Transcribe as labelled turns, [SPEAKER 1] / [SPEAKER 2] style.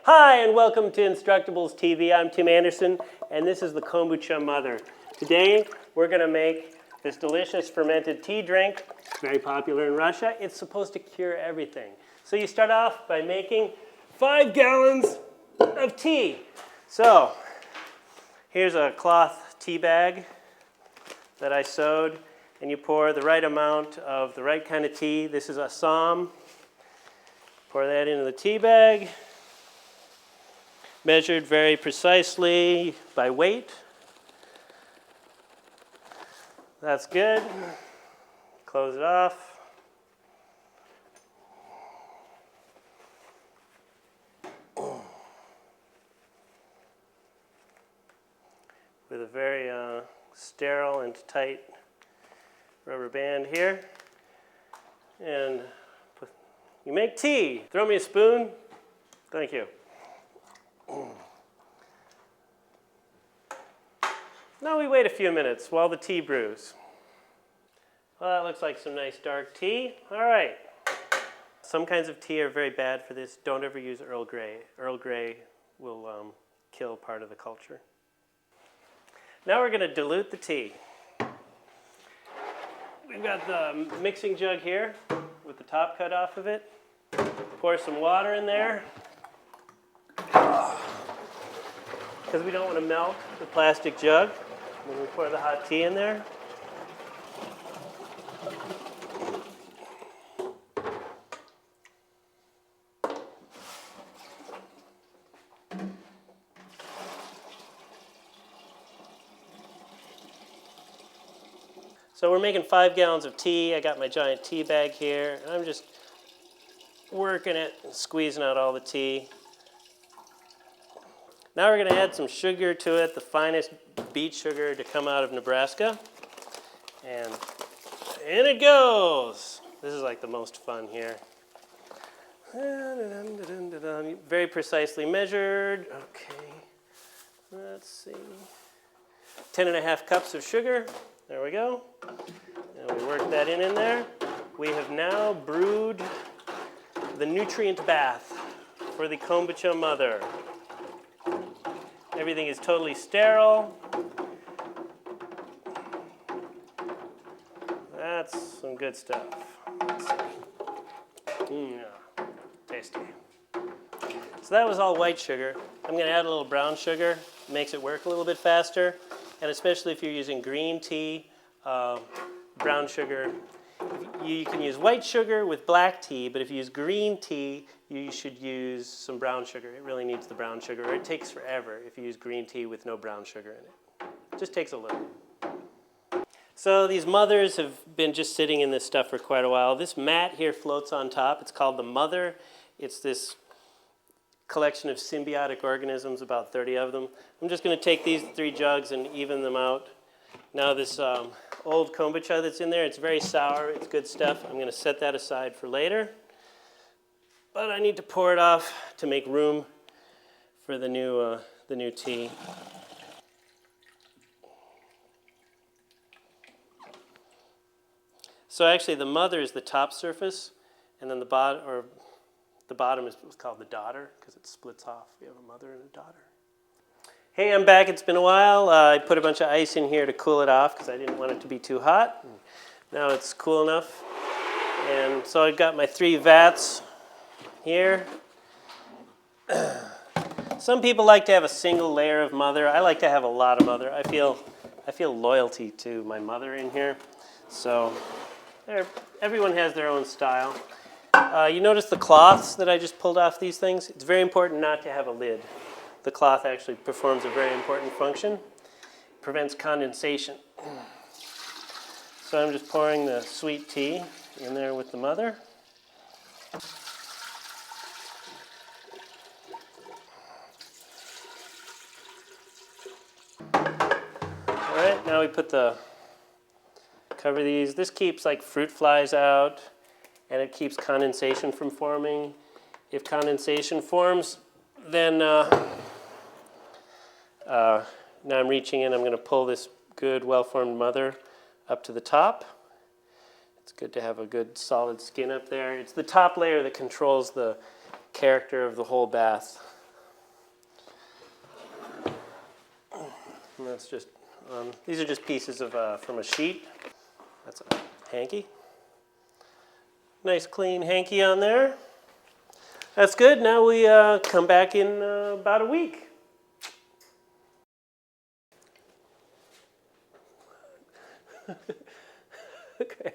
[SPEAKER 1] Hi, and welcome to Instructables TV. I'm Tim Anderson, and this is the Kombucha Mother. Today, we're going to make this delicious fermented tea drink. It's very popular in Russia. It's supposed to cure everything. So you start off by making 5 gallons of tea. So, here's a cloth tea bag that I sewed, and you pour the right amount of the right kind of tea. This is Assam. Pour that into the tea bag. Measured very precisely by weight. That's good. Close it off. With a very sterile and tight rubber band here. And you make tea. Throw me a spoon. Thank you. Now we wait a few minutes while the tea brews. Well, that looks like some nice dark tea. All right. Some kinds of tea are very bad for this. Don't ever use Earl Grey. Earl Grey will kill part of the culture. Now we're going to dilute the tea. We've got the mixing jug here with the top cut off of it. Pour some water in there. Because we don't want to melt the plastic jug when we pour the hot tea in there. So we're making 5 gallons of tea. I got my giant tea bag here, and I'm just working it and squeezing out all the tea. Now we're going to add some sugar to it, the finest beet sugar to come out of Nebraska. And in it goes. This is like the most fun here. Very precisely measured. Okay, let's see. 10.5 cups of sugar. There we go. And we work that in there. We have now brewed the nutrient bath for the Kombucha Mother. Everything is totally sterile. That's some good stuff. Let's see. Tasty. So that was all white sugar. I'm going to add a little brown sugar. It makes it work a little bit faster. And especially if you're using green tea, brown sugar. You can use white sugar with black tea, but if you use green tea, you should use some brown sugar. It really needs the brown sugar, or it takes forever if you use green tea with no brown sugar in it. It just takes a little. So these mothers have been just sitting in this stuff for quite a while. This mat here floats on top. It's called the mother. It's this collection of symbiotic organisms, about 30 of them. I'm just going to take these 3 jugs and even them out. Now this old kombucha that's in there, it's very sour, it's good stuff. I'm going to set that aside for later. But I need to pour it off to make room for the new tea. So actually the mother is the top surface, and then the bottom is what's called the daughter, because it splits off. We have a mother and a daughter. Hey, I'm back. It's been a while. I put a bunch of ice in here to cool it off because I didn't want it to be too hot. Now it's cool enough. And so I've got my 3 vats here. Some people like to have a single layer of mother. I like to have a lot of mother. I feel loyalty to my mother in here. So everyone has their own style. You notice the cloths that I just pulled off these things? It's very important not to have a lid. The cloth actually performs a very important function. It prevents condensation. So I'm just pouring the sweet tea in there with the mother. All right, now we cover these. This keeps like fruit flies out, and it keeps condensation from forming. If condensation forms, then now I'm reaching in, I'm going to pull this good, well-formed mother up to the top. It's good to have a good solid skin up there. It's the top layer that controls the character of the whole bath. And that's just, these are just pieces of from a sheet. That's a hanky. Nice clean hanky on there. That's good. Now we come back in about a week. Okay.